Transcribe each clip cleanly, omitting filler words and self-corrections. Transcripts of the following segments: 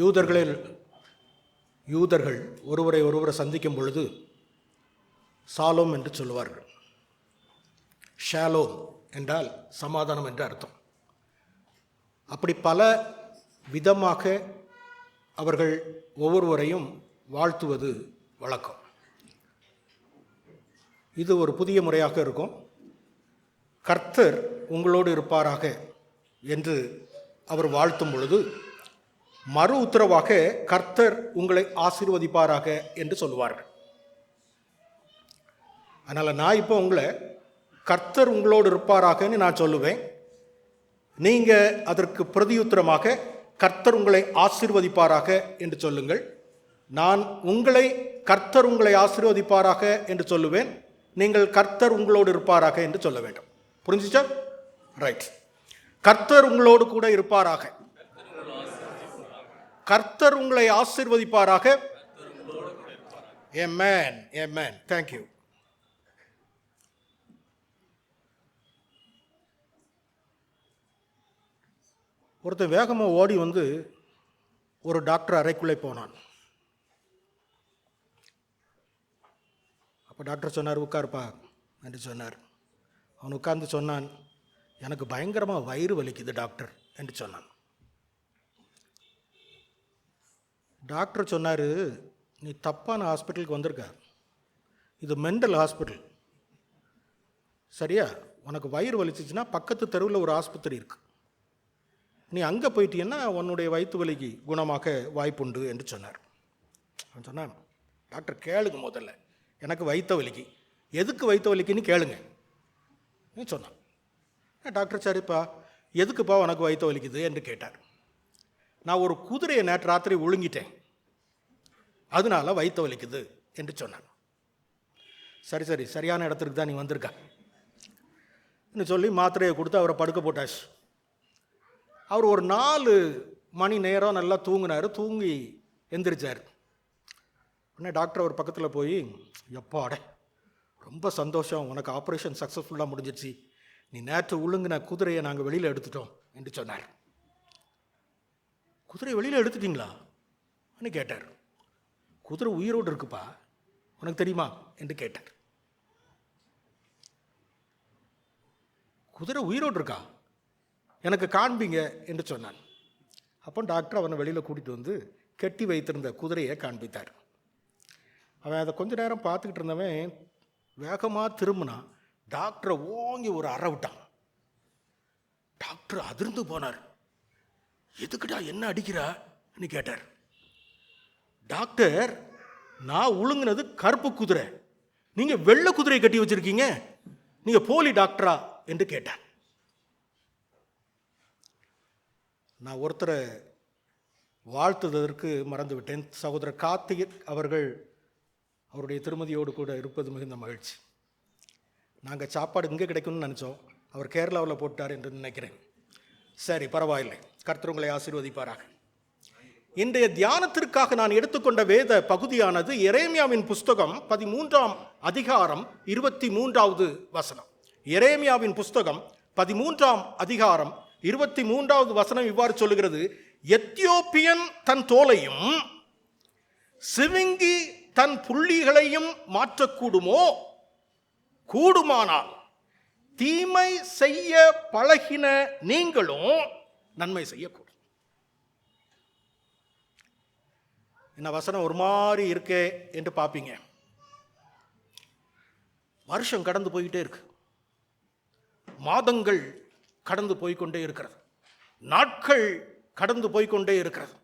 யூதர்கள் ஒருவரை சந்திக்கும் பொழுது சாலோம் என்று சொல்லுவார்கள். ஷாலோம் என்றால் சமாதானம் என்று அர்த்தம். அப்படி பல விதமாக அவர்கள் ஒவ்வொருவரையும் வாழ்த்துவது வழக்கம். இது ஒரு புதிய முறையாக இருக்கும். கர்த்தர் உங்களோடு இருப்பாராக என்று அவர் வாழ்த்தும் பொழுது மறு உத்தரவாக கர்த்தர் உங்களை ஆசீர்வதிப்பாராக என்று சொல்லுவார்கள். அதனால் நான் இப்போ உங்களை கர்த்தர் உங்களோடு இருப்பாராகன்னு நான் சொல்லுவேன். நீங்கள் அதற்கு பிரதியுத்தரமாக கர்த்தர் உங்களை ஆசீர்வதிப்பாராக என்று சொல்லுங்கள். நான் கர்த்தர் உங்களை ஆசீர்வதிப்பாராக என்று சொல்லுவேன். நீங்கள் கர்த்தர் உங்களோடு இருப்பாராக என்று சொல்ல வேண்டும். புரிஞ்சுச்சா? ரைட். கர்த்தர் உங்களோடு கூட இருப்பாராக. கர்த்தர் உங்களை ஆசீர்வதிப்பாராக. ஆமென், ஆமென். Thank you. ஒருத்தன் வேகமாக ஓடி வந்து ஒரு டாக்டர் அறைக்குள்ளே போனான். அப்போ டாக்டர் சொன்னார், உட்காருப்பா என்று சொன்னார். அவன் உட்கார்ந்து சொன்னான், எனக்கு பயங்கரமாக வயிறு வலிக்குது டாக்டர் என்று சொன்னான். டாக்டர் சொன்னார், நீ தப்பான ஹாஸ்பிட்டலுக்கு வந்திருக்க. இது மெண்டல் ஹாஸ்பிட்டல், சரியா? உனக்கு வயிறு வலிச்சிச்சுன்னா பக்கத்து தெருவில் ஒரு ஆஸ்பத்திரி இருக்குது. நீ அங்கே போயிட்டீன்னா உன்னுடைய வயிற்று வலிக்கு குணமாக வாய்ப்புண்டு என்று சொன்னார். அவன் சொன்னான், டாக்டர் கேளுங்க, முதல்ல எனக்கு வயிற்று வலிக்கு, எதுக்கு வயிற்று வலிக்குன்னு கேளுங்க சொன்னான். டாக்டர், சரிப்பா எதுக்குப்பா உனக்கு வயிற்று வலிக்குது என்று கேட்டார். நான் ஒரு குதிரையை நேற்று ராத்திரி ஒழுங்கிட்டேன், அதனால வயிற்று வலிக்குது என்று சொன்னான். சரி சரி, சரியான இடத்துக்கு தான் நீ வந்திருக்க சொல்லி மாத்திரையை கொடுத்து அவரை படுக்க போட்டாச்சு. அவர் ஒரு 4 மணி நேரம் நல்லா தூங்கினார். தூங்கி எந்திரிச்சார். உடனே டாக்டர் அவர் பக்கத்தில் போய், எப்பாட ரொம்ப சந்தோஷம், உனக்கு ஆப்ரேஷன் சக்ஸஸ்ஃபுல்லாக முடிஞ்சிச்சு, நீ நேற்று ஒழுங்கின குதிரையை நாங்கள் வெளியில் எடுத்துட்டோம் என்று சொன்னார். குதிரையை வெளியில் எடுத்துட்டீங்களா என்று கேட்டார். குதிரை உயிரோடு இருக்குப்பா, உனக்கு தெரியுமா என்று கேட்டார். குதிரை உயிரோடு இருக்கா, எனக்கு காண்பீங்க என்று சொன்னான். அப்போ டாக்டர் அவனை வெளியில் கூட்டிகிட்டு வந்து கட்டி வைத்திருந்த குதிரையை காண்பித்தார். அவன் அதை கொஞ்ச நேரம் பார்த்துக்கிட்டு இருந்தவன் வேகமாக திரும்பினான். டாக்டரை ஓங்கி ஒரு அறை விட்டான். டாக்டர் அதிர்ந்து போனார். எதுக்குடா என்ன அடிக்கிறான்னு கேட்டார். டாக்டர், நான் ஒழுங்கினது கருப்பு குதிரை, நீங்கள் வெள்ளை குதிரையை கட்டி வச்சிருக்கீங்க, நீங்கள் போலி டாக்டரா என்று கேட்டார். நான் ஒருத்தரை வாழ்த்துவதற்கு மறந்து விட்டேன். சகோதரர் கார்த்திக் அவர்கள் அவருடைய திருமதியோடு கூட இருப்பது மிகுந்த மகிழ்ச்சி. நாங்கள் சாப்பாடு இங்கே கிடைக்கும்னு நினச்சோம், அவர் கேரளாவில் போட்டார் என்று நினைக்கிறேன். சரி, பரவாயில்லை, கர்த்தர் உங்களை ஆசீர்வதிப்பாராக. இன்றைய தியானத்திற்காக நான் எடுத்துக்கொண்ட வேத பகுதியானது எரேமியாவின் புஸ்தகம் 13ஆம் அதிகாரம் 23வது வசனம். எரேமியாவின் புஸ்தகம் 13ஆம் அதிகாரம் 23வது வசனம் இவ்வாறு சொல்லுகிறது, எத்தியோப்பியன் தன் தோலையும் சிவிங்கி தன் புள்ளிகளையும் மாற்றக்கூடுமோ? கூடுமானால் தீமை செய்ய பழகின நீங்களும் நன்மை செய்யக்கூடும். என்ன வசனம் ஒரு மாதிரி இருக்கே என்று பார்ப்பீங்க. வருஷம் கடந்து போயிட்டே இருக்கு, மாதங்கள் கடந்து போய்கொண்டே இருக்கிறது, நாட்கள் கடந்து போய்கொண்டே இருக்கிறது.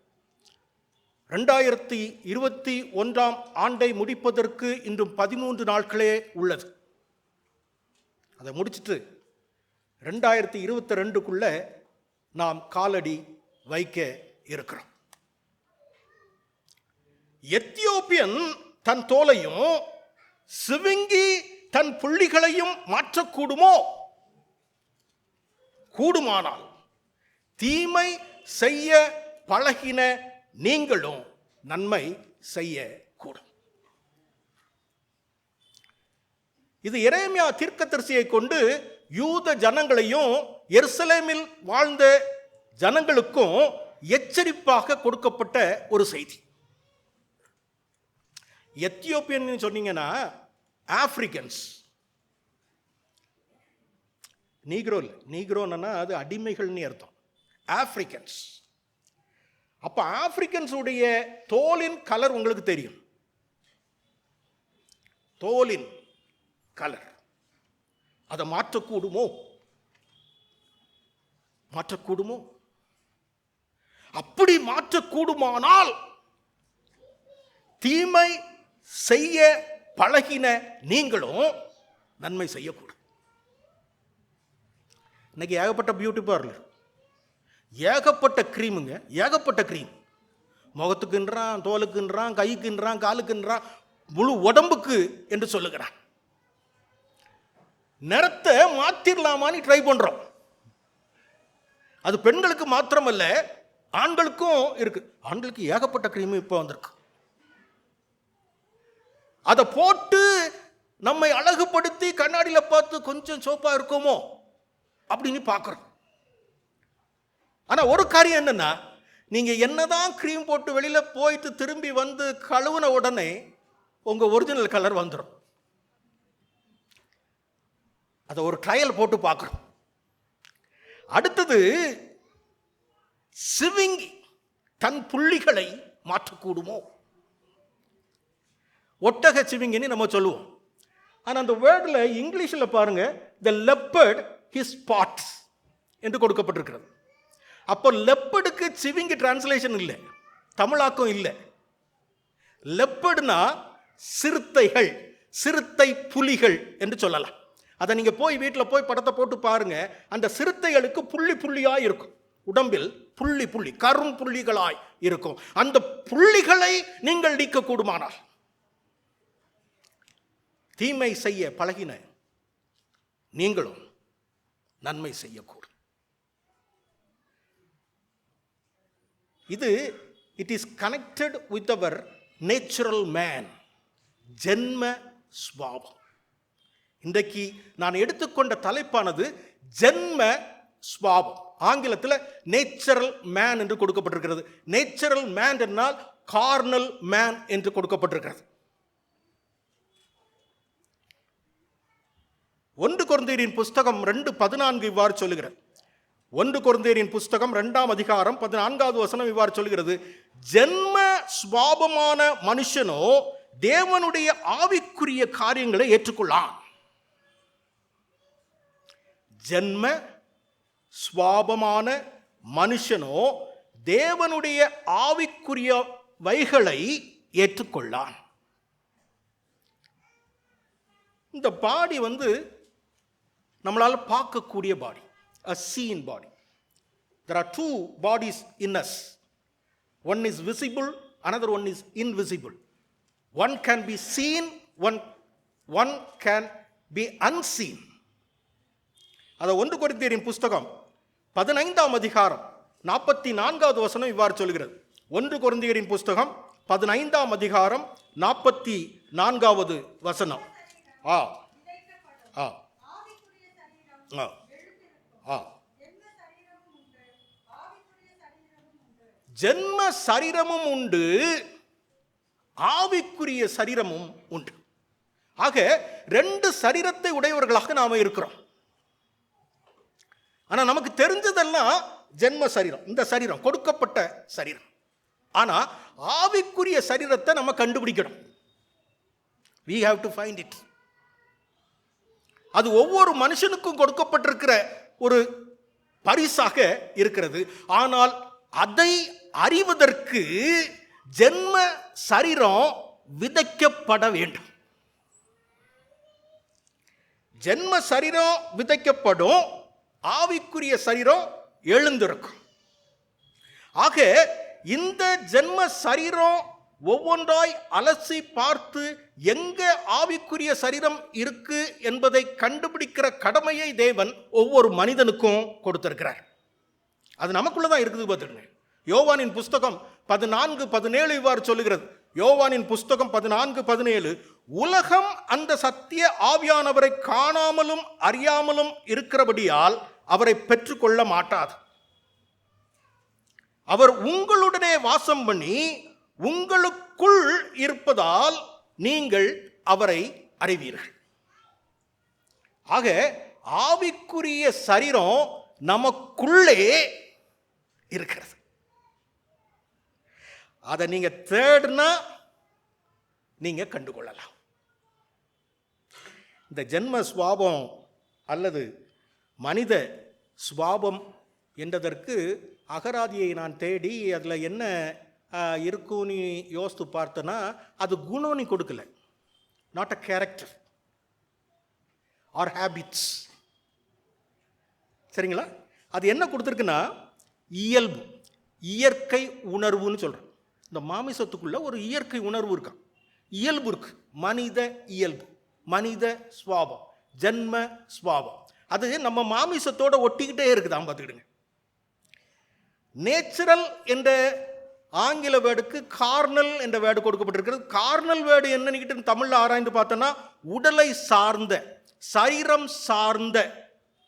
2021ஆம் ஆண்டை முடிப்பதற்கு இன்றும் 13 நாட்களே உள்ளது. அதை முடிச்சுட்டு 2022க்குள்ள நாம் காலடி வைக்க இருக்கிறோம். எத்தியோப்பியன் தன் தோலையும் சிவிங்கி தன் புள்ளிகளையும் மாற்றக்கூடுமோ? கூடுமானால் தீமை செய்ய பழகின நீங்களும் நன்மை செய்ய கூடும். இது எரேமியா தீர்க்கதரிசியை கொண்டு யூத ஜனங்களையும் எருசலேமில் வாழ்ந்த ஜனங்களுக்கும் எச்சரிப்பாக கொடுக்கப்பட்ட ஒரு செய்தி. எத்தியோப்பியன் சொன்னீங்கன்னா ஆப்பிரிக்கன்ஸ், நீக்ரோ இல்லை, நீக்ரோன்னா அது அடிமைகள்னு அர்த்தம். ஆப்பிரிக்கன்ஸ். அப்ப ஆப்பிரிக்கன்ஸ் உடைய தோலின் கலர் உங்களுக்கு தெரியும். தோலின் கலர் அதை மாற்றக்கூடுமோ? மாற்றக்கூடுமோ? அப்படி மாற்றக்கூடுமானால் தீமை செய்ய பழகின நீங்களும் நன்மை செய்யக்கூடும். இன்னைக்கு ஏகப்பட்ட பியூட்டி பார்லர், ஏகப்பட்ட கிரீமுங்க, ஏகப்பட்ட கிரீம். முகத்துக்குன்றான், தோலுக்குன்றான், கைக்குன்றான், காலுக்குன்றான், முழு உடம்புக்கு என்று சொல்லுகிறான். நிறத்தை மாத்திரலாமான்னு ட்ரை பண்றோம். அது பெண்களுக்கு மாத்திரமல்ல, ஆண்களுக்கும் இருக்கு. ஆண்களுக்கு ஏகப்பட்ட கிரீம் இப்போ வந்திருக்கு. அதை போட்டு நம்மை அழகுபடுத்தி கண்ணாடியில் பார்த்து கொஞ்சம் சோப்பா இருக்குமோ அப்படின்னு பார்க்குறோம். ஆனால் ஒரு காரியம் என்னன்னா, நீங்கள் என்னதான் க்ரீம் போட்டு வெளியில் போயிட்டு திரும்பி வந்து கழுவுன உடனே உங்கள் ஒரிஜினல் கலர் வந்துடும். அதை ஒரு ட்ரையல் போட்டு பார்க்குறோம். அடுத்தது சிவிங்கி தன் புள்ளிகளை மாற்றக்கூடுமோ? ஒட்டக சிவிங்கின்னு நம்ம சொல்லுவோம். ஆனால் அந்த வேர்டில் இங்கிலீஷில் பாருங்க, த லெப்பர்ட் ஹிஸ் ஸ்பாட்ஸ் என்று கொடுக்கப்பட்டிருக்கிறது. அப்போ லெப்பர்டுக்கு சிவிங்கி டிரான்ஸ்லேஷன் இல்லை, தமிழாக்கம் இல்லை. லெப்பர்டுனா சிறுத்தைகள், சிறுத்தை புலிகள் என்று சொல்லலாம். அதை நீங்கள் போய் வீட்டில் போய் படத்தை போட்டு பாருங்க. அந்த சிறுத்தைகளுக்கு புள்ளி புள்ளியாய் இருக்கும், உடம்பில் புள்ளி புள்ளி கரும் புள்ளிகளாய் இருக்கும். அந்த புள்ளிகளை நீங்கள் நீக்கக்கூடுமானால் தீமை செய்ய பழகின நீங்களும் நன்மை செய்யக்கூடும். இது it is connected with our natural man, ஜென்ம ஸ்வாபம். இன்றைக்கு நான் எடுத்துக்கொண்ட தலைப்பானது ஜென்ம ஸ்வாபம். ஆங்கிலத்தில் நேச்சுரல் மேன் என்று கொடுக்கப்பட்டிருக்கிறது. நேச்சுரல் மேன் என்றால் கார்னல் மேன் என்று கொடுக்கப்பட்டிருக்கிறது. 1 கொரிந்தியரின் புஸ்தகம் 2:14 இவ்வாறு சொல்லுகிறது. 1 கொரிந்தியரின் புஸ்தகம் 2ஆம் அதிகாரம் 14வது வசனம் இவ்வாறு சொல்லுகிறது, ஜென்ம ஸ்வாபமான மனுஷனோ தேவனுடைய ஆவிக்குரிய காரியங்களை ஏற்றுக்கொள்ளான். ஜென்ம ஸ்வாபமான மனுஷனோ தேவனுடைய ஆவிக்குரிய வைகளை ஏற்றுக்கொள்ளான். இந்த பாடி நம்மளால் பார்க்கக்கூடிய பாடி, a seen body. There are two bodies in us. One is visible, another one is invisible. One can be seen, one can be unseen. அது 1 கொரிந்தியரின் புஸ்தகம் 15ஆம் அதிகாரம் 44வது வசனம் இவ்வாறு சொல்கிறது. 1 கொரிந்தியரின் புஸ்தகம் 15ஆம் அதிகாரம் 44வது வசனம். ஜென்ம சரீரமும் உண்டு, ஆவிக்குரிய சரீரமும் உண்டு. ஆக 2 சரீரத்தை உடையவர்களாக நாம இருக்கிறோம். ஆனா நமக்கு தெரிஞ்சதெல்லாம் ஜென்ம சரீரம், இந்த சரீரம் கொடுக்கப்பட்ட சரீரம். ஆனா ஆவிக்குரிய சரீரத்தை நம்ம கண்டுபிடிக்கணும். we have to find it. அது ஒவ்வொரு மனுஷனுக்கும் கொடுக்கப்பட்டிருக்கிற ஒரு பரிசாக இருக்கிறது. ஆனால் அதை அறிவதற்கு ஜென்ம சரீரம் விதைக்கப்பட வேண்டும். ஜென்ம சரீரம் விதைக்கப்படும், ஆவிக்குரிய சரீரம் எழுந்திருக்கும். ஆக இந்த ஜென்ம சரீரம் ஒவ்வொன்றாய் அலசி பார்த்து எங்க ஆவிக்குரிய சரீரம் இருக்கு என்பதை கண்டுபிடிக்கிற கடமையை தேவன் ஒவ்வொரு மனிதனுக்கும் கொடுத்திருக்கிறார். அது நமக்குள்ளதான் இருக்குது. பார்த்துடுங்க, யோவானின் புஸ்தகம் 14:17 இவ்வாறு சொல்லுகிறது. யோவானின் புஸ்தகம் 14:17, உலகம் அந்த சத்திய ஆவியானவரை காணாமலும் அறியாமலும் இருக்கிறபடியால் அவரை பெற்றுக்கொள்ள மாட்டாது. அவர் உங்களுடனே வாசம் பண்ணி உங்களுக்குள் இருப்பதால் நீங்கள் அவரை அறிவீர்கள். ஆக ஆவிக்குரிய சரீரம் நமக்குள்ளே இருக்கிறது. அதை நீங்க தேடுனா நீங்க கண்டுகொள்ளலாம். இந்த ஜென்ம சுவாபம் அல்லது மனித சுவாபம் என்றதற்கு அகராதியை நான் தேடி அதில் என்ன இருக்குன்னு யோசித்து பார்த்தேன்னா, அது குணம் கொடுக்கல, not a character or habits. சரிங்களா? அது என்ன கொடுத்துருக்குன்னா இயல்பு, இயற்கை உணர்வுன்னு சொல்கிறேன். இந்த மாமிசத்துக்குள்ள ஒரு இயற்கை உணர்வு இருக்கான், இயல்பு இருக்கு, மனித இயல்பு, மனித சுவாபம், ஜென்ம சுவாபம். அது நம்ம மாமிசத்தோட ஒட்டிக்கிட்டே இருக்குதான். பார்த்துக்கிடுங்க. நேச்சுரல் என்ற ஆங்கில வேர்டுக்கு கார்னல் என்ற வேர்டு கொடுக்கப்பட்டிருக்கிறது. கார்னல் வேர்டு என்னன்னு தமிழில் ஆராய்ந்து பார்த்தோன்னா, உடலை சார்ந்த, சரீரம் சார்ந்த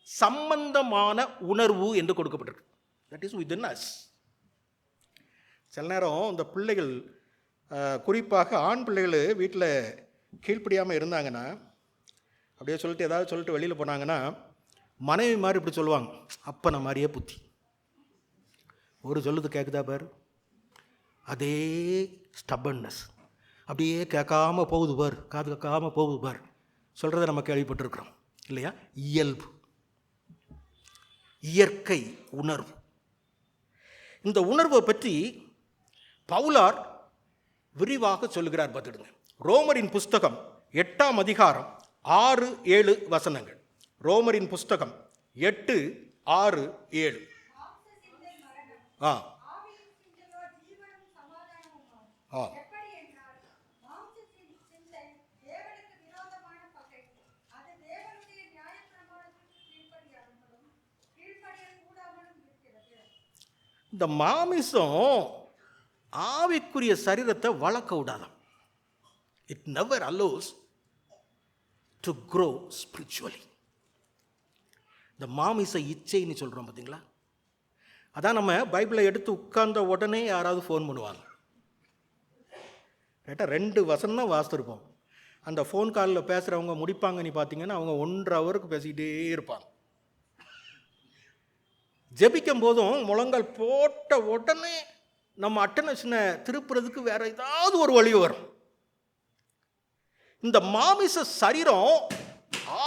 சம்பந்தமான உணர்வு என்று கொடுக்கப்பட்டிருக்கு. That is within us. சில நேரம் இந்த பிள்ளைகள், குறிப்பாக ஆண் பிள்ளைகள் வீட்டில் கீழ்ப்படியாமல் இருந்தாங்கன்னா, அப்படியே சொல்லிட்டு ஏதாவது சொல்லிட்டு வெளியில் போனாங்கன்னா, மனைவி மாதிரி இப்படி சொல்லுவாங்க, அப்பனை மாதிரியே புத்தி. ஒரு சொல்லுது கேட்குதா பார், அதே ஸ்டபன்னஸ், அப்படியே கேட்காம போகுது பார், காது கேட்காம போகுது பார், சொல்கிறத நம்ம கேள்விப்பட்டிருக்கிறோம் இல்லையா? இயல்பு, இயற்கை உணர்வு. இந்த உணர்வை பற்றி பவுலார் விரிவாக சொல்லுகிறார். பார்த்துடுங்க. ரோமரின் புஸ்தகம் 8ஆம் அதிகாரம் 6-7 வசனங்கள். ரோமரின் புஸ்தகம் 8-6-7. இந்த மாமிசம் ஆவிக்குரிய சரீரத்தை வளர்க்க விடாதான். It never allows to grow spiritually. இந்த மாமிச இச்சைன்னு சொல்கிறோம் பார்த்தீங்களா? அதான் நம்ம பைபிளை எடுத்து உட்கார்ந்த உடனே யாராவது ஃபோன் பண்ணுவாங்க. கேட்டால் 2 வசனம் தான் வாசித்திருப்போம். அந்த ஃபோன் காலில் பேசுகிறவங்க முடிப்பாங்கன்னு பார்த்தீங்கன்னா அவங்க 1.5 ஹவருக்கு பேசிக்கிட்டே இருப்பாங்க. ஜெபிக்கும் போதும் முழங்கால் போட்ட உடனே நம்ம அட்டென்ஷனை திருப்புறதுக்கு வேற ஏதாவது ஒரு வழி வரும். இந்த மாமிச சரீரம்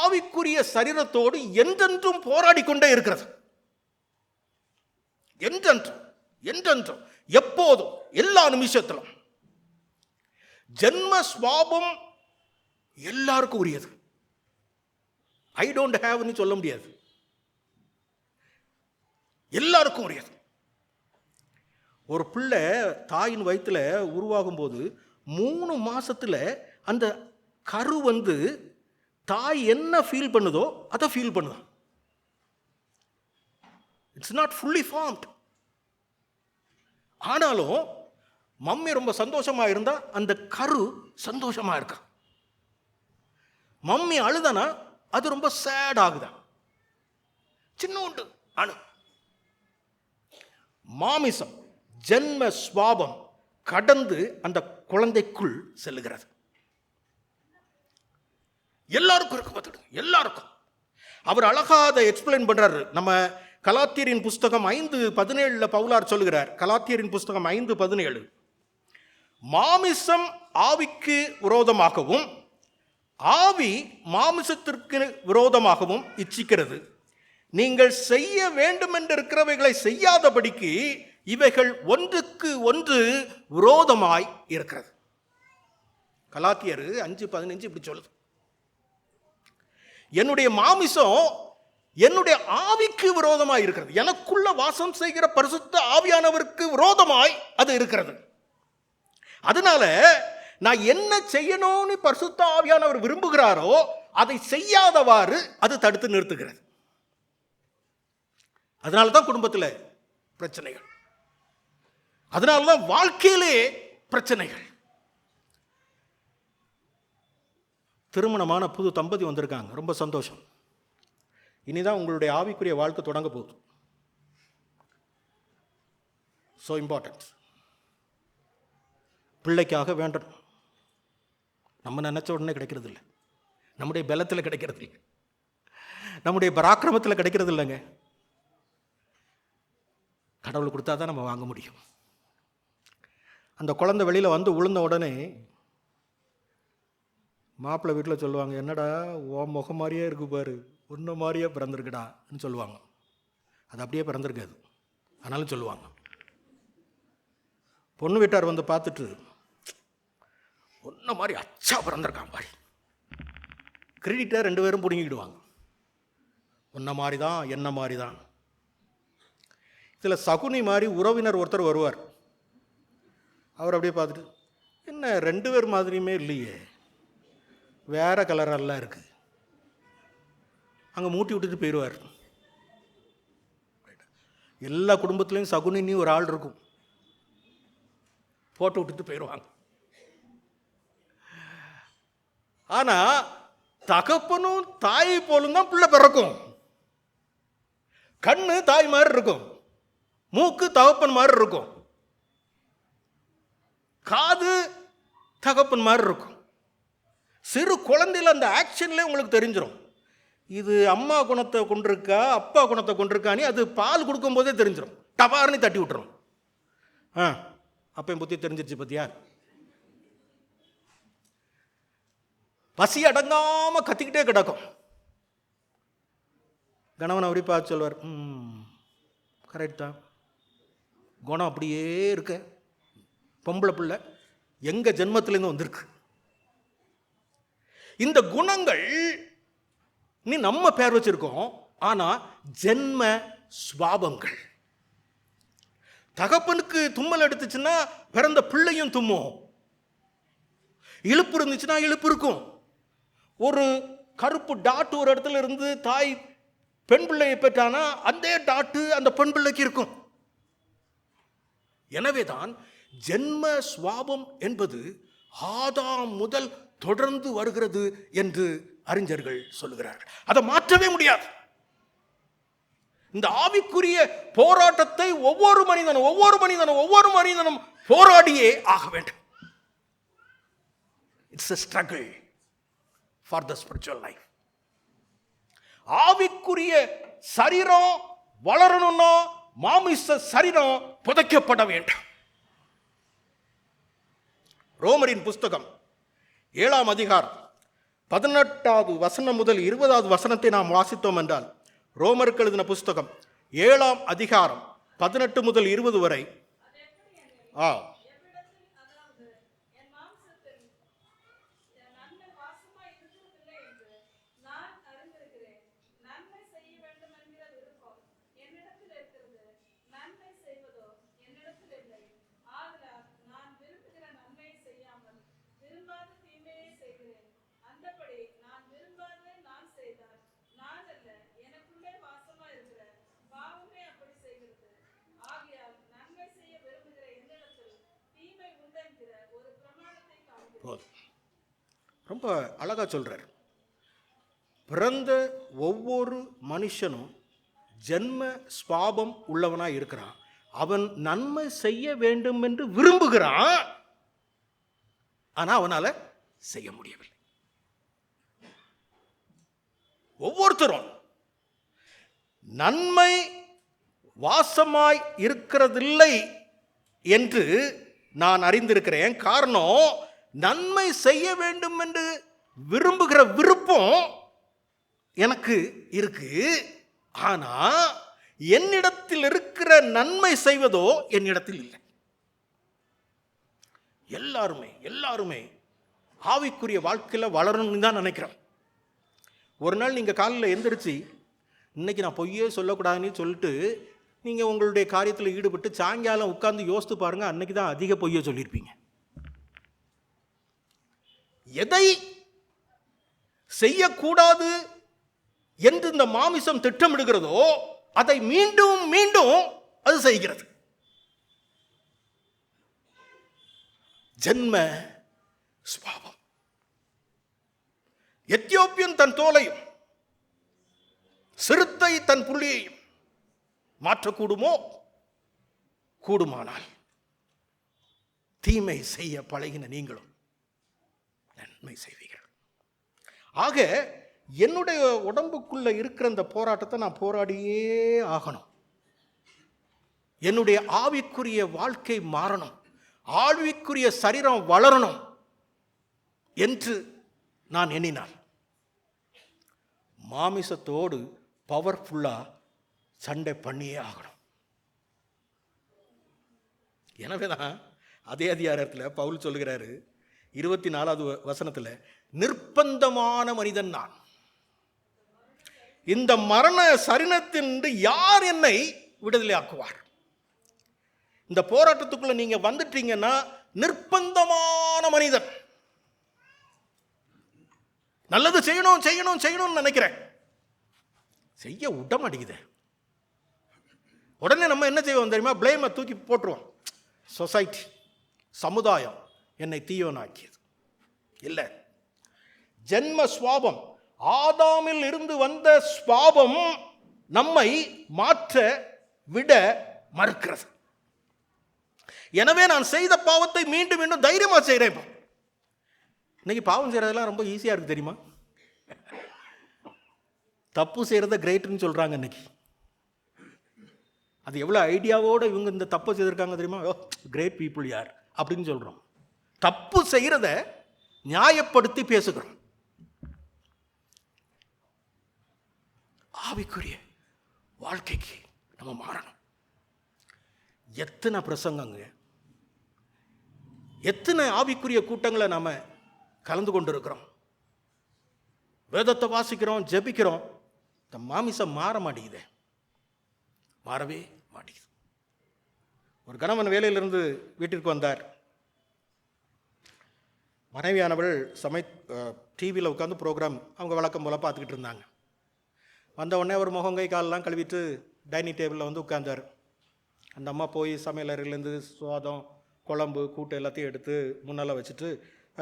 ஆவிக்குரிய சரீரத்தோடு என்றென்றும் போராடி கொண்டே இருக்கிறது. என்றென்றும் என்றென்றும் எப்போதும் எல்லா நிமிஷத்திலும். ஜென்ம சுவாபம் எல்லாருக்கும் உரியது. ஐ டோன்ட் ஹேவ்னு சொல்ல முடியாது, எல்லாருக்கும் உரியது. ஒரு பிள்ளை தாயின் வயிற்றுல உருவாகும் போது 3 மாசத்துல அந்த கரு தாய் என்ன ஃபீல் பண்ணுதோ அதை ஃபீல் பண்ணுதான். It's not fully formed. ஆனாலும் மம்மி ரொம்ப சந்தோஷமா இருந்தா அந்த கரு சந்தோஷமா இருக்கா. மம்மி அழுதானா அது ரொம்ப சேட் ஆகுதா. சின்னோண்டு அணு மாமிசம் ஜென்ம சுவாபம் கடந்து அந்த குழந்தைக்குள் செல்லுகிறது. எல்லாருக்கும் இருக்கு, பார்த்துடுங்க, எல்லாருக்கும். அவர் அழகா அதை எக்ஸ்பிளைன் பண்றாரு. நம்ம கலாத்தியரின் புஸ்தகம் 5:17 பவுலார் சொல்லுகிறார். கலாத்தியரின் புஸ்தகம் 5:17, மாமிசம் ஆவிக்கு விரோதமாகவும் ஆவி மாமிசத்திற்கு விரோதமாகவும் இச்சிக்கிறது. நீங்கள் செய்ய வேண்டும் என்று இருக்கிறவைகளை செய்யாதபடிக்கு இவைகள் ஒன்றுக்கு ஒன்று விரோதமாய் இருக்கிறது. கலாத்தியர் 5:15 இப்படி சொல்லுது. என்னுடைய மாமிசம் என்னுடைய ஆவிக்கு விரோதமாய் இருக்கிறது. எனக்குள்ள வாசம் செய்கிற பரிசுத்த ஆவியானவருக்கு விரோதமாய் அது இருக்கிறது. அதனால நான் என்ன செய்யணும்னு பரிசுத்த ஆவியானவர் விரும்புகிறாரோ அதை செய்யாதவாறு அது தடுத்து நிறுத்துகிறது. அதனால்தான் குடும்பத்தில் பிரச்சனைகள், அதனால்தான் வாழ்க்கையிலே பிரச்சனைகள். திருமணமான புது தம்பதி வந்திருக்காங்க, ரொம்ப சந்தோஷம். இனிதான் உங்களுடைய ஆவிக்குரிய வாழ்க்கை தொடங்க போகுது. So important. பிள்ளைக்காக வேண்டணும். நம்ம நினச்ச உடனே கிடைக்கிறது இல்லை, நம்முடைய பலத்தில் கிடைக்கிறது இல்லை, நம்முடைய பராக்கிரமத்தில் கிடைக்கிறது இல்லைங்க. கடவுள் கொடுத்தா தான் நம்ம வாங்க முடியும். அந்த குழந்தை வெளியில் வந்து விழுந்த உடனே மாப்பிள்ளை வீட்டில் சொல்லுவாங்க, என்னடா ஓ முகம் மாதிரியே இருக்கு பாரு, உன்ன மாதிரியே பிறந்திருக்குடான்னு சொல்லுவாங்க. அது அப்படியே பிறந்திருக்காது, ஆனாலும் சொல்லுவாங்க. பொண்ணு வீட்டார் வந்து பார்த்துட்டு, உன்ன மாதிரி அச்சா பிறந்திருக்கான் பாரு, கிரெடிட்டை 2 பேரும் பிடுங்கிக்கிடுவாங்க. உன்ன மாதிரி தான், என்ன மாதிரி தான். இதில் சகுனி மாதிரி உறவினர் ஒருத்தர் வருவார். அவர் அப்படியே பார்த்துட்டு, என்ன 2 பேர் மாதிரியுமே இல்லையே, வேற கலரெல்லாம் இருக்குது, அங்கே மூட்டி விட்டுட்டு போயிடுவார். எல்லா குடும்பத்துலேயும் சகுனின்னு ஒரு ஆள் இருக்கும், போட்டு விட்டுட்டு போயிடுவாங்க. ஆனால் தகப்பனும் தாய் போலும் தான் பிள்ளை பிறக்கும். கண்ணு தாய் மாதிரி இருக்கும், மூக்கு தகப்பன் மாதிரி இருக்கும், காது தகப்பன் மாதிரி இருக்கும். சிறு குழந்தையில் அந்த ஆக்ஷன்லேயே உங்களுக்கு தெரிஞ்சிடும், இது அம்மா குணத்தை கொண்டிருக்கா அப்பா குணத்தை கொண்டிருக்கான்னு. அது பால் கொடுக்கும் போதே தெரிஞ்சிடும், டபார்னு தட்டி விட்டுரும். அப்போ என் புத்தி தெரிஞ்சிருச்சு பத்தியா. பசி அடங்காமல் கத்திக்கிட்டே கிடக்கும். கணவன் அப்படி பார்த்து சொல்வார், கரெக்ட் தான், குணம் அப்படியே இருக்க, பொம்பளை பிள்ளை எங்கள் ஜென்மத்திலேருந்து வந்திருக்கு. இந்த குணங்கள் நீ நம்ம பேர் வச்சிருக்கோம், ஆனால் ஜென்ம சுவாபங்கள். தகப்பனுக்கு தும்மல் எடுத்துச்சுன்னா பிறந்த பிள்ளையும் தும்மும், இழுப்பு இருந்துச்சுன்னா இழுப்பு இருக்கும். ஒரு கருப்பு டாட்டு ஒரு இடத்துல இருந்து தாய் பெண் பிள்ளையை பெற்றானா அந்த டாட்டு அந்த பெண் பிள்ளைக்கு இருக்கும். எனவே தான் ஜென்ம சுவாபம் என்பது ஆதாம் முதல் தொடர்ந்து வருகிறது என்று அறிஞர்கள் சொல்லுகிறார்கள். அதை மாற்றவே முடியாது. இந்த ஆவிக்குரிய போராட்டத்தை ஒவ்வொரு மனிதனும் போராடியே ஆக வேண்டும். It's a struggle for the spiritual life. ஆவிக்குரிய சரீரம் வளரணும்னா மாமிச சரீரம் புதைக்கப்பட வேண்டும். ரோமரின் புஸ்தகம் 7ஆம் அதிகாரம் 18வது வசனம் முதல் 20வது வசனத்தை நாம் வாசித்தோம் என்றால், ரோமருக்கு எழுதின புஸ்தகம் 7ஆம் அதிகாரம் 18 முதல் 20 வரை ரொம்ப அழகா சொல்றார். பிறந்த ஒவ்வொரு மனுஷனும் ஜென்ம ஸ்வாபம் உள்ளவனா இருக்கிறான். அவன் நன்மை செய்ய வேண்டும் என்று விரும்புகிறான், ஆனா அவனால செய்ய முடியவில்லை. ஒவ்வொருத்தரும் நன்மை வாசமாய் இருக்கிறதில்லை என்று நான் அறிந்திருக்கிறேன். காரணம், நன்மை செய்ய வேண்டும் என்று விரும்புகிற விருப்பம் எனக்கு இருக்கு, ஆனா என்னிடத்தில் இருக்கிற நன்மை செய்வதோ என்னிடத்தில் இல்லை. எல்லாருமே ஆவிக்குரிய வாழ்க்கையில் வளரணும்னு தான் நினைக்கிறோம். ஒரு நாள் நீங்கள் காலையில் எந்திரிச்சு இன்னைக்கு நான் பொய்யே சொல்லக்கூடாதுன்னு சொல்லிட்டு நீங்கள் உங்களுடைய காரியத்தில் ஈடுபட்டு சாயங்காலம் உட்கார்ந்து யோசித்து பாருங்கள், அன்னைக்கு தான் அதிக பொய்யை சொல்லியிருப்பீங்க. எதை செய்யக்கூடாது என்று இந்த மாமிசம் திட்டமிடுகிறதோ அதை மீண்டும் மீண்டும் அது செய்கிறது. ஜென்ம சுபாவம். எத்தியோப்பியன் தன் தோலையும் சிறுத்தை தன் புள்ளியையும் மாற்றக்கூடுமோ? கூடுமானால் தீமை செய்ய பழகின நீங்களும் நன்மை செய்வீர்கள். ஆக என்னுடைய உடம்புக்குள்ள இருக்கிற இந்த போராட்டத்தை நான் போராடியே ஆகணும். என்னுடைய ஆவிக்குரிய வாழ்க்கை மாறணும், ஆவிக்குரிய சரீரம் வளரணும் என்று நான் எண்ணினான். மாமிசத்தோடு பவர்ஃபுல்லா சண்டை பண்ணியே ஆகணும். எனவேதான் அதே அதிகாரத்தில் பவுல் சொல்லுகிறாரு 24வது வசனத்தில், நிர்பந்தமான மனிதன் நான், இந்த மரண சரீரத்திலிருந்து யார் என்னை விடுதலை ஆக்குவார்? இந்த போராட்டத்துக்குள்ள நீங்க வந்துட்டீங்கன்னா நிர்பந்தமான மனிதன். நல்லது செய்யணும் செய்யணும் செய்யணும்னு நினைக்கிறேன், செய்ய விட மாட்டேங்குது. உடனே நம்ம என்ன செய்வோம் தெரியுமா? பிளேமை தூக்கி போட்டுருவோம். சொசைட்டி, சமுதாயம் என்னை தீயோனாக்கியது. இல்லை, ஜென்ம சுவாபம், ஆதாமில் இருந்து வந்த சுவாபம் நம்மை மாற்ற விட மறுக்கிறது. எனவே நான் செய்த பாவத்தை மீண்டும் மீண்டும் தைரியமா செய்கிறேன். இன்னைக்கு பாவம் செய்யறதெல்லாம் ரொம்ப ஈஸியா இருக்கு தெரியுமா? தப்பு செய்யறத கிரேட்னு சொல்றாங்க இன்னைக்கு. அது எவ்வளோ ஐடியாவோடு இவங்க இந்த தப்பு செய்திருக்காங்க தெரியுமா? கிரேட் பீப்புள் யார் அப்படின்னு சொல்கிறோம். தப்பு செய்கிறத நியாயப்படுத்தி பேசுகிறோம். ஆவிக்குரிய வாழ்க்கைக்கு நம்ம மாறணும். எத்தனை பிரசங்கங்க, எத்தனை ஆவிக்குரிய கூட்டங்களை நாம கலந்து கொண்டு இருக்கிறோம். வேதத்தை வாசிக்கிறோம், ஜெபிக்கிறோம், இந்த மாமிசம் மாற மாட்டேங்குது, மாறவே மாட்டேங்குது. ஒரு கணவன் வேலையிலிருந்து வீட்டிற்கு வந்தார். மனைவியானவள் டிவியில் உட்காந்து ப்ரோக்ராம் அவங்க வழக்கம் போல் பார்த்துக்கிட்டு இருந்தாங்க. வந்த உடனே ஒரு முகங்கை காலெலாம் கழுவிட்டு டைனிங் டேபிளில் வந்து உட்கார்ந்தார். அந்த அம்மா போய் சமையலறையிலேருந்து சாதம், குழம்பு, கூட்டு எல்லாத்தையும் எடுத்து முன்னால் வச்சுட்டு,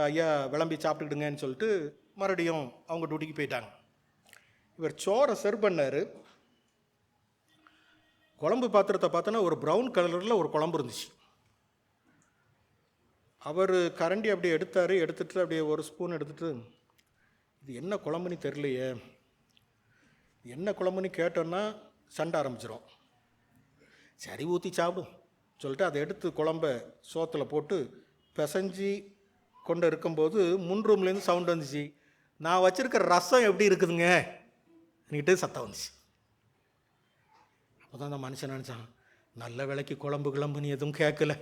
ஐயா விளம்பி சாப்பிட்டுக்கிடுங்கன்னு சொல்லிட்டு மறுபடியும் அவங்க டியூட்டிக்கு போயிட்டாங்க. இவர் சோறை சர்வ் பண்ணார். குழம்பு பாத்திரத்தை பார்த்தோன்னா ஒரு ப்ரௌன் கலரில் ஒரு குழம்பு இருந்துச்சு. அவர் கரண்டி அப்படியே எடுத்துட்டு அப்படியே ஒரு ஸ்பூன் எடுத்துட்டு, இது என்ன குழம்புன்னு தெரியலையே, என்ன குழம்புன்னு கேட்டோன்னா சண்டை ஆரம்பிச்சிடும். சரி ஊற்றி சாப்பிடும் சொல்லிட்டு அதை எடுத்து குழம்ப சோத்தில் போட்டு பிசைஞ்சி கொண்டு இருக்கும்போது முன் ரூம்லேருந்து சவுண்ட் வந்துச்சு. நான் வச்சுருக்கிற ரசம் எப்படி இருக்குதுங்க என்கிட்ட சத்தம் வந்துச்சு. அப்போ தான் அந்த மனுஷன் நினச்சான், நல்ல விலைக்கு குழம்புன்னு எதுவும் கேட்கல.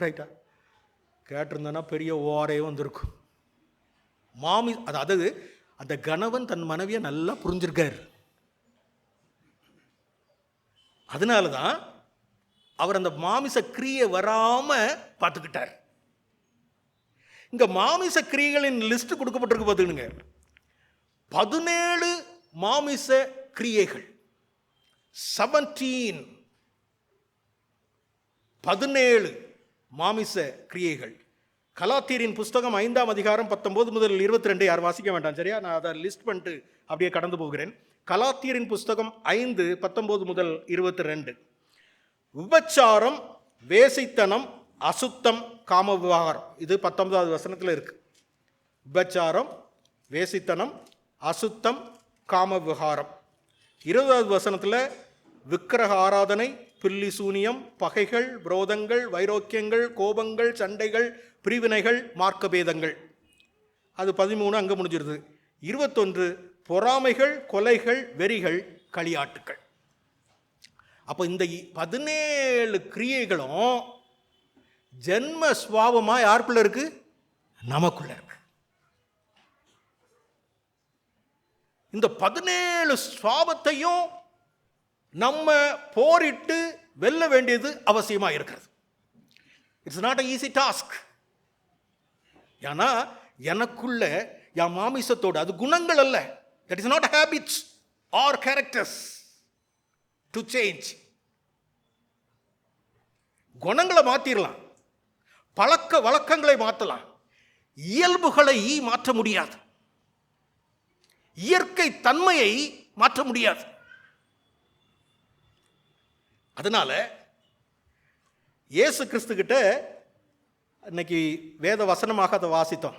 ரைட்டா, கேட்டிருந்தேன்னா பெரிய ஓரையும் வந்திருக்கும். அதாவது அந்த கணவன் தன் மனைவியை நல்லா புரிஞ்சிருக்காரு. அதனால தான் அவர் அந்த மாமிச கிரியை வராம பார்த்துக்கிட்டார். இங்க மாமிச கிரியைகளின் லிஸ்ட் கொடுக்கப்பட்டிருக்கு பார்த்துக்கணுங்க. 17 மாமிச கிரியைகள். 17 மாமிச கிரியைகள். கலாத்தியரின் புஸ்தகம் 5ஆம் அதிகாரம் 19 முதல் 22. யார் வாசிக்க வேண்டாம், சரியா? நான் அதை லிஸ்ட் பண்ணிட்டு அப்படியே கடந்து போகிறேன். கலாத்தியரின் புஸ்தகம் 5, 19 முதல் 22. விபச்சாரம், வேசித்தனம், அசுத்தம், காம விவகாரம். இது 19வது வசனத்தில் இருக்கு. விபச்சாரம், வேசித்தனம், அசுத்தம், காம விவகாரம். 20வது வசனத்தில் விக்கிரக ஆராதனை, பில்லி சூனியம், பகைகள், விரோதங்கள், வைரோக்கியங்கள், கோபங்கள், சண்டைகள், பிரிவினைகள், மார்க்கபேதங்கள். அது 13 அங்கே முடிஞ்சிருது. 21 பொறாமைகள், கொலைகள், வெறிகள், களியாட்டுக்கள். அப்போ இந்த 17 கிரியைகளும் ஜென்ம சுவாபமா யாருக்குள்ள இருக்கு? நமக்குள்ள இருக்கு. இந்த 17 சுவாபத்தையும் நம்ம போரிட்டு வெல்ல வேண்டியது அவசியமா இருக்கிறது. It's not easy task. ஏன்னா எனக்குள்ள என் மாமிசத்தோடு, அது குணங்கள் அல்ல, that is not habits or characters to change. குணங்களை மாத்திரலாம், பழக்க வழக்கங்களை மாற்றலாம், இயல்புகளை மாற்ற முடியாது, இயற்கை தன்மையை மாற்ற முடியாது. அதனால இயேசு கிறிஸ்து கிட்ட இன்னைக்கு வேத வசனமாக அதை வாசித்தோம்.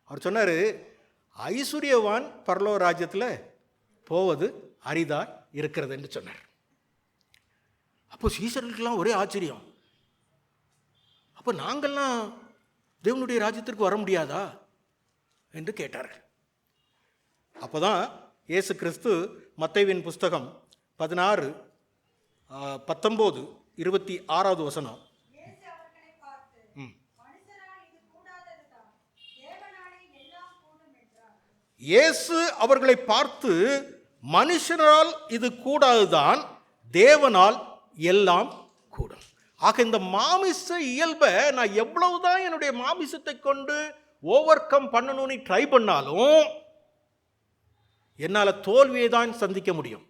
அவர் சொன்னார், ஐஸ்வர்யவான் பரலோக ராஜ்யத்தில் போவது அரிதா இருக்கிறது என்று சொன்னார். அப்போ சீசர்களுக்கெல்லாம் ஒரே ஆச்சரியம். அப்போ நாங்கள்லாம் தேவனுடைய ராஜ்யத்திற்கு வர முடியாதா என்று கேட்டார்கள். அப்போதான் இயேசு கிறிஸ்து மத்தேயுவின் புஸ்தகம் 16:19-26 வசனம், இயேசு அவர்களை பார்த்து, மனுஷரால் இது கூடாதுதான், தேவனால் எல்லாம் கூடும். ஆக இந்த மாமிச இயல்பை நான் எவ்வளவுதான் என்னுடைய மாமிசத்தை கொண்டு ஓவர் கம் பண்ணணும்னு ட்ரை பண்ணாலும் என்னால் தோல்வியை தான் சந்திக்க முடியும்.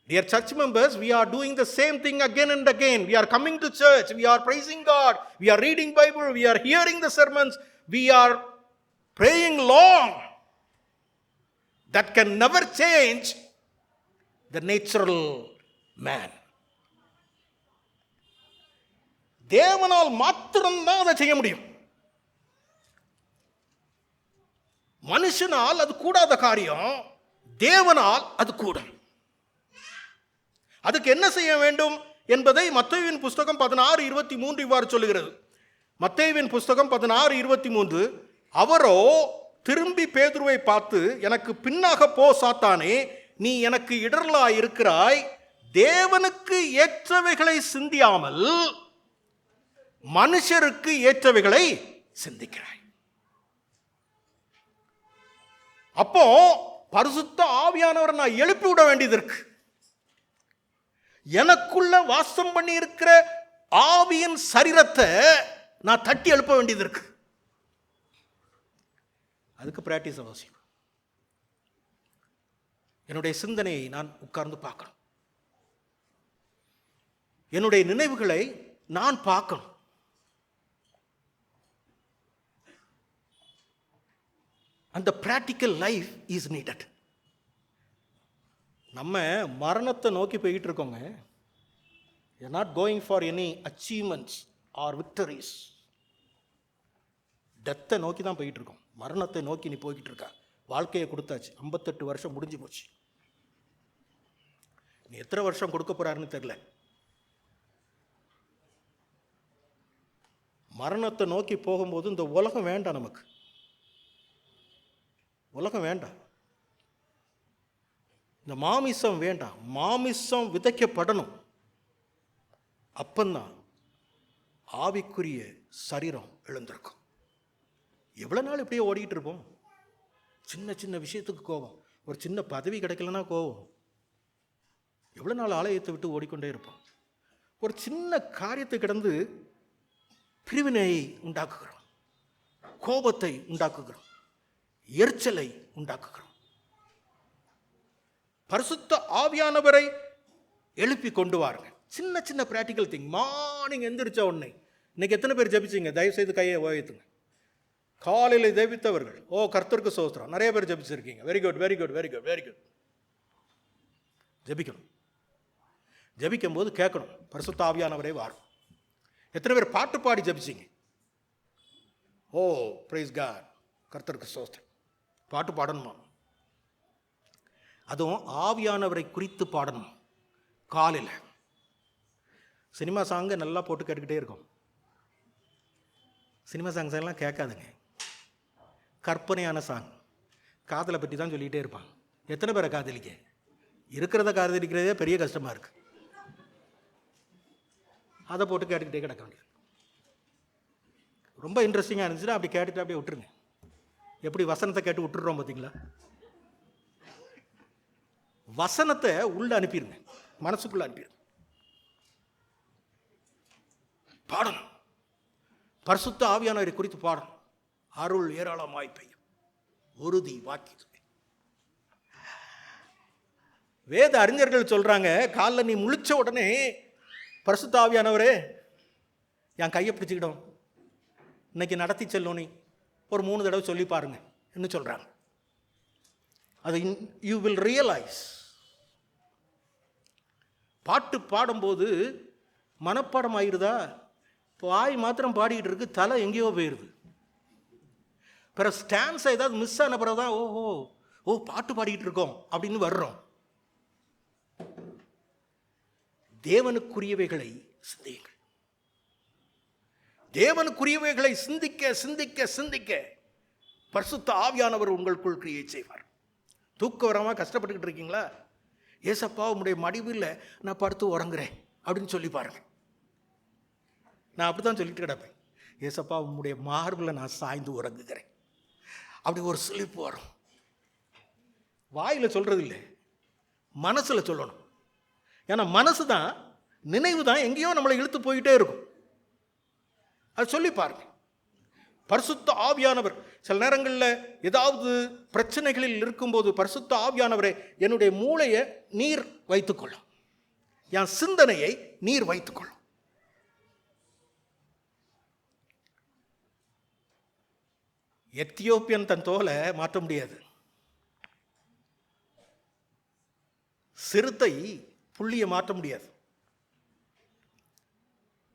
Dear church members, we are doing the same thing again and again. We are coming to church, we are praising God, we are reading Bible, we are hearing the sermons, we are praying long. That can never change the natural man. தேவனால் மாத்திரம்தான் அதை செய்ய முடியும். மனுஷனால் அது கூடாத காரியம், தேவனால் அது கூடும். அதுக்கு என்ன செய்ய வேண்டும் என்பதை மத்தேயுவின் புஸ்தகம் 16:23 இவ்வாறு சொல்லுகிறது. மத்தேயுவின் புஸ்தகம் 16:23, அவரோ திரும்பி பேதுருவை பார்த்து, எனக்கு பின்னாக போ சாத்தானே, நீ எனக்கு இடரலாய் இருக்கிறாய், தேவனுக்கு ஏற்றவைகளை சிந்தியாமல் மனுஷருக்கு ஏற்றவைகளை சிந்திக்கிறாய். அப்போ பரிசுத்த ஆவியானவரை நான் எழுப்பி விட வேண்டியது இருக்கு. எனக்குள்ள வாசம் பண்ணி இருக்கிற ஆவியின் சரீரத்தை நான் தட்டி எழுப்ப வேண்டியது இருக்கு. அதுக்கு பிராக்டிஸ் அவசியம். என்னுடைய சிந்தனையை நான் உட்கார்ந்து பார்க்கணும். என்னுடைய நினைவுகளை நான் பார்க்கணும். அந்த பிராக்டிக்கல் லைஃப் இஸ் நீடட். நம்ம மரணத்தை நோக்கி போயிட்டு இருக்கோங்க. You are not going for any achievements or victories. டெத்தை நோக்கி தான் போயிட்டு இருக்கோம். மரணத்தை நோக்கி நீ போய்கிட்டு இருக்கா. வாழ்க்கையை கொடுத்தாச்சு, 58 வருஷம் முடிஞ்சு போச்சு. நீ எத்தனை வருஷம் கொடுக்க போறாருன்னு தெரியல. மரணத்தை நோக்கி போகும்போது இந்த உலகம் வேண்டாம், நமக்கு உலகம் வேண்டாம், இந்த மாமிசம் வேண்டாம். மாமிசம் விதைக்கப்படணும். அப்பந்தான் ஆவிக்குரிய சரீரம் எழுந்திருக்கும். எவ்வளோ நாள் இப்படியே ஓடிக்கிட்டு இருப்போம்? சின்ன சின்ன விஷயத்துக்கு கோபம், ஒரு சின்ன பதவி கிடைக்கலன்னா கோபம். எவ்வளோ நாள் ஆலயத்தை விட்டு ஓடிக்கொண்டே இருப்போம்? ஒரு சின்ன காரியத்தை கிடந்து பிரிவினையை உண்டாக்குகிறோம், கோபத்தை உண்டாக்குகிறோம், எரிச்சலை உண்டாக்குகிறோம். பரிசுத்த ஆவியானவரை எழுப்பி கொண்டு வாருங்க. சின்ன சின்ன பிராக்டிக்கல் திங். மார்னிங் எந்திரிச்ச உடனே, இன்னைக்கு எத்தனை பேர் ஜபிச்சிங்க? தயவுசெய்து கையை உயர்த்துங்க. காலையில் ஜபித்தவர்கள், ஓ கர்த்தருக்கு ஸ்தோத்திரம், நிறைய பேர் ஜபிச்சிருக்கீங்க. Very good, very good, very good, very good. ஜபிக்கணும். ஜபிக்கும் போது கேட்கணும், பரிசுத்த ஆவியானவரே வாரும். எத்தனை பேர் பாட்டு பாடி ஜபிச்சிங்க? ஓ பிரைஸ் காட், கர்த்தருக்கு ஸ்தோத்திரம். பாட்டு பாடணுமா? அதுவும் ஆவியானவரை குறித்து பாடணும். காலையில் சினிமா சாங்கை நல்லா போட்டு கேட்டுக்கிட்டே இருக்கும். சினிமா சாங்ஸ் எல்லாம் கேட்காதுங்க. கற்பனையான சாங், காதலை பற்றி தான் சொல்லிகிட்டே இருப்பாங்க. எத்தனை பேரை காதலிக்க? இருக்கிறத காதலிக்கிறதே பெரிய கஷ்டமாக இருக்கு. அதை போட்டு கேட்டுக்கிட்டே கிடக்க வேண்டியது. ரொம்ப இன்ட்ரெஸ்டிங்காக இருந்துச்சுன்னா அப்படி கேட்டுட்டு அப்படியே விட்டுருங்க. எப்படி வசனத்தை கேட்டு விட்டுடுறோம் பார்த்தீங்களா? வசனத்தை உள்ள அனுப்பிடுங்க, மனசுக்குள்ள அனுப்பிடுங்க. பாடணும். பரிசுத்த ஆவியானவரை குறித்து பாடணும். அருள் ஏராளமாய் பெய்யும், உறுதி வாக்கி. வேத அறிஞர்கள் சொல்றாங்க, காலைல நீ முழிச்ச உடனே பரிசுத்த ஆவியானவரே என் கையை பிடிச்சிக்கிடும், இன்னைக்கு நடத்தி செல்லும், நீ ஒரு 3 தடவை சொல்லி பாருங்க என்ன சொல்றாங்க. அது யூ வில் ரியலைஸ் பாட்டு பாடும்போது மனப்பாடம் ஆயிடுதா? வாய் மாத்திரம் பாடிக்கிட்டு இருக்கு, தலை எங்கேயோ போயிடுது. பிறகு ஸ்டான்ஸ் ஏதாவது மிஸ் ஆன பிறகுதான் ஓ பாட்டு பாடிக்கிட்டு இருக்கோம் அப்படின்னு வர்றோம். தேவனுக்குரியவைகளை சிந்தியுங்கள். தேவனுக்குரியவைகளை சிந்திக்க சிந்திக்க சிந்திக்க பரிசுத்த ஆவியானவர் உங்களுக்குள் கிரியை செய்வார். தூக்க வராமல் கஷ்டப்பட்டுக்கிட்டு இருக்கீங்களா? ஏசப்பா உங்களுடைய மடிவில் நான் படுத்து உறங்குறேன் அப்படின்னு சொல்லி பாருங்க. நான் அப்படி தான் சொல்லிட்டு கிடப்பேன். ஏசப்பா உங்களுடைய மார்பில் நான் சாய்ந்து உறங்குகிறேன். அப்படி ஒரு சிலிப்பு வரும். வாயில் சொல்கிறது இல்லை, மனசில் சொல்லணும். ஏன்னா மனசு தான், நினைவு தான் எங்கேயோ நம்மளை இழுத்து போயிட்டே இருக்கும். அது சொல்லி பாருங்க. பரிசுத்த ஆவியானவர் சில நேரங்களில் ஏதாவது பிரச்சனைகளில் இருக்கும்போது, பரிசுத்த ஆவியானவரை என்னுடைய மூளையை நீர் வைத்துக்கொள்ளும், என் சிந்தனையை நீர் வைத்துக்கொள்ளும். எத்தியோப்பியன் தன் தோலை மாற்ற முடியாது, சிறுத்தை புள்ளியை மாற்ற முடியாது,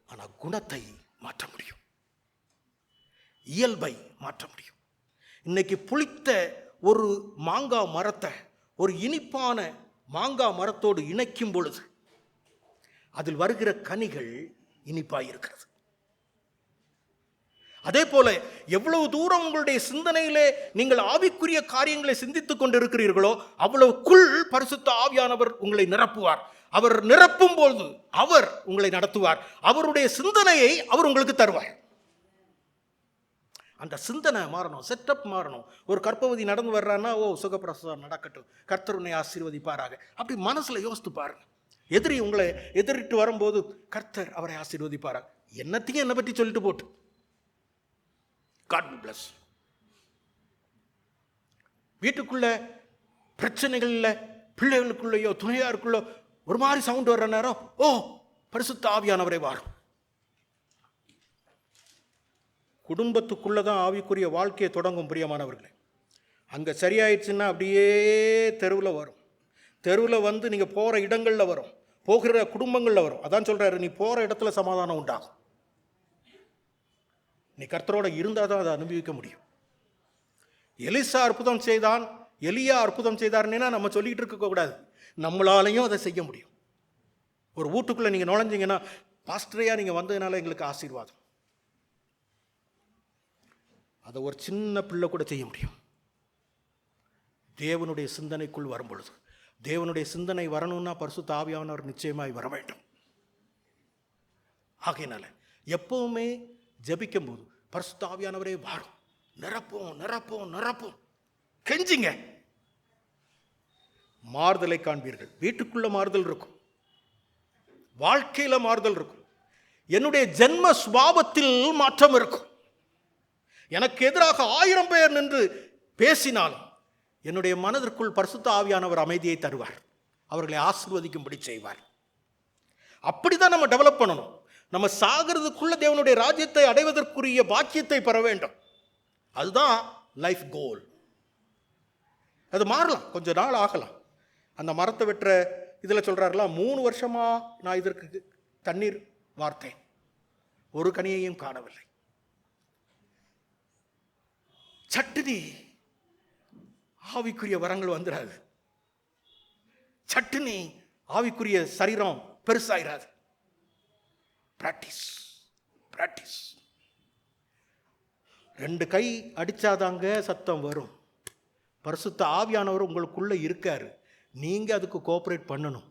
ஆனால் குணத்தை மாற்ற முடியும், இயல்பை மாற்ற முடியும். இன்னைக்கு புளித்த ஒரு மாங்காய் மரத்தை ஒரு இனிப்பான மாங்காய் மரத்தோடு இணைக்கும் பொழுது அதில் வருகிற கனிகள் இனிப்பாய் இருக்கிறது. அதே போல எவ்வளவு தூரம் உங்களுடைய சிந்தனையிலே நீங்கள் ஆவிக்குரிய காரியங்களை சிந்தித்துக் கொண்டிருக்கிறீர்களோ அவ்வளவுக்குள் பரிசுத்த ஆவியானவர் உங்களை நிரப்புவார். அவர் நிரப்பும் போது அவர் உங்களை நடத்துவார். அவருடைய சிந்தனையை அவர் உங்களுக்கு தருவார். அந்த சிந்தனை மாறணும், செட்டப் மாறணும். ஒரு கர்ப்பவதி நடந்து வர்றான்னா, சுகப்பிரசவம் நடக்கட்டும், கர்த்தர் உன்னை ஆசீர்வதிப்பாராக, அப்படி மனசுல யோசித்து பாருங்க. எதிரி உங்களை எதிரிட்டு வரும்போது கர்த்தர் அவரை ஆசீர்வதிப்பாராக. என்னத்தையும் என்னை பற்றி சொல்லிட்டு போட்டு, God will bless. வீட்டுக்குள்ள பிரச்சனைகள் இல்லை, பிள்ளைகளுக்குள்ளேயோ துணையாருக்குள்ளோ ஒரு மாதிரி சவுண்ட் வர்ற நேரம், பரிசுத்த ஆவியானவரை வாரும். குடும்பத்துக்குள்ளதான் ஆவிக்குரிய வாழ்க்கையை தொடங்கும் பிரியமானவர்களே. அங்கே சரியாயிடுச்சுன்னா அப்படியே தெருவில் வரும். தெருவில் வந்து நீங்கள் போகிற இடங்களில் வரும், போகிற குடும்பங்களில் வரும். அதான் சொல்கிறாரு, நீ போகிற இடத்துல சமாதானம் உண்டாகும். நீ கர்த்தரோட இருந்தால் தான் அதை அனுபவிக்க முடியும். எலிசா அற்புதம் செய்தான், எலியா அற்புதம் செய்தார்னா நம்ம சொல்லிகிட்டு இருக்கக்கூடாது, நம்மளாலையும் அதை செய்ய முடியும். ஒரு வீட்டுக்குள்ளே நீங்கள் நுழைஞ்சிங்கன்னா, பாஸ்டரையா நீங்கள் வந்ததுனால எங்களுக்கு ஆசீர்வாதம், அதை ஒரு சின்ன பிள்ளை கூட செய்ய முடியும். தேவனுடைய சிந்தனைக்குள் வரும் பொழுது, தேவனுடைய சிந்தனை வரணும்னா பரிசுத்த ஆவியானவர் நிச்சயமாய் வர வேண்டும். ஆகையினால எப்பவுமே ஜெபிக்கும் போது பரிசுத்த ஆவியானவரே வாரும், நிரப்போம் நிரப்போம் நிரப்போம், கெஞ்சிங்க, மாறுதலை காண்பீர்கள். வீட்டுக்குள்ள மாறுதல் இருக்கும், வாழ்க்கையில மாறுதல் இருக்கும், என்னுடைய ஜென்ம சுபாவத்தில் மாற்றம் இருக்கும். எனக்கு எதிராக 1000 பேர் நின்று பேசினாலும் என்னுடைய மனதிற்குள் பரிசுத்த ஆவியானவர் அமைதியை தருவார், அவர்களை ஆசீர்வதிக்கும்படி செய்வார். அப்படிதான் நம்ம டெவலப் பண்ணணும். நம்ம சாகிறதுக்குள்ள தேவனுடைய ராஜ்யத்தை அடைவதற்குரிய பாக்கியத்தை பெற வேண்டும். அதுதான் லைஃப் கோல். அது மாறலாம், கொஞ்ச நாள் ஆகலாம். அந்த மரத்தை வெட்டுற இதில் சொல்கிறார்களா, 3 வருஷமா நான் இதற்கு தண்ணீர் வார்த்தேன், ஒரு கனியையும் காணவில்லை. சட்டுனி ஆவிக்குரிய வரங்கள் வந்துடாது, சட்டுனி ஆவிக்குரிய சரீரம் பெருசாயிராது. Practice practice. 2 கை அடிச்சாதாங்க சத்தம் வரும். பரிசுத்த ஆவியானவர் உங்களுக்குள்ள இருக்காரு, நீங்க அதுக்கு கோஆபரேட் பண்ணணும்.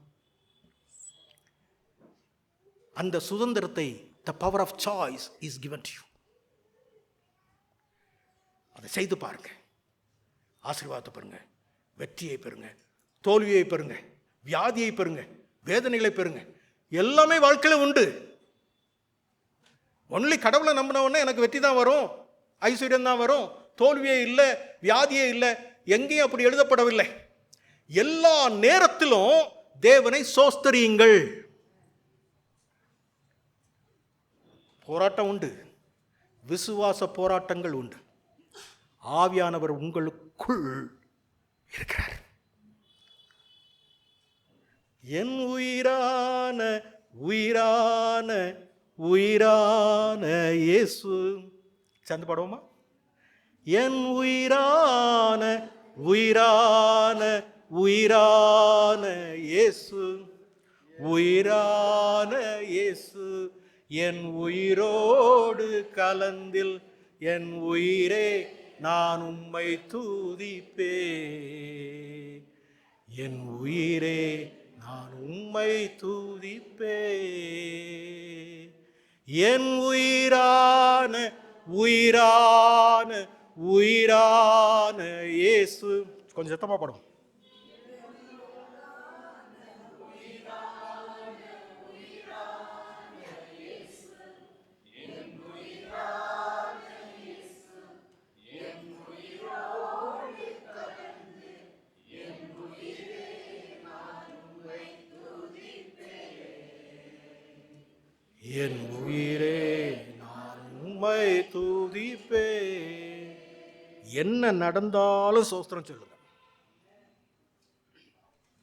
அந்த சுதந்திரத்தை, the power of choice is given to you. அதை செய்து பாருங்க, ஆசீர்வாதத்தை பெறுங்க, வெற்றியை பெறுங்க, தோல்வியை பெறுங்க, வியாதியை பெறுங்க, வேதனைகளை பெறுங்க. எல்லாமே வாழ்க்கையில் உண்டு. ஒன்லி கடவுளை நம்பினவொன்னே எனக்கு வெற்றி தான் வரும், ஐஸ்வர்யம் தான் வரும், தோல்வியே இல்லை, வியாதியே இல்லை, எங்கேயும் அப்படி எழுதப்படவில்லை. எல்லா நேரத்திலும் தேவனை சோஸ்தரியுங்கள். போராட்டம் உண்டு, விசுவாச போராட்டங்கள் உண்டு. ஆவியானவர் உங்களுக்குள் இருக்கிறார். என் உயிரான உயிரான உயிரான இயேசு. சேர்ந்து பாடுவோமா? என் உயிரான உயிரான உயிரான இயேசு, உயிரான இயேசு, என் உயிரோடு கலந்தில் என் உயிரே நான் உம்மை துதிப்பே. என் உயிரே நான் உம்மை துதிப்பே. என் உயிரான உயிரான உயிரான இயேசு. கொஞ்சம் சத்தமா பாடும். என் உயிரே நான் உம்மை துதிப்பே. என்ன நடந்தாலும் சோஸ்திரம் சொல்லுங்க.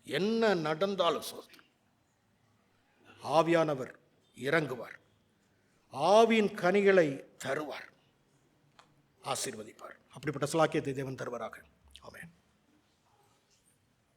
என்ன நடந்தாலும் சோஸ்திரம். ஆவியானவர் இறங்குவார், ஆவியின் கனிகளை தருவார், ஆசீர்வதிப்பார். அப்படிப்பட்ட சலாக்கியத்தை தேவன் தருவாராக. ஆமென்.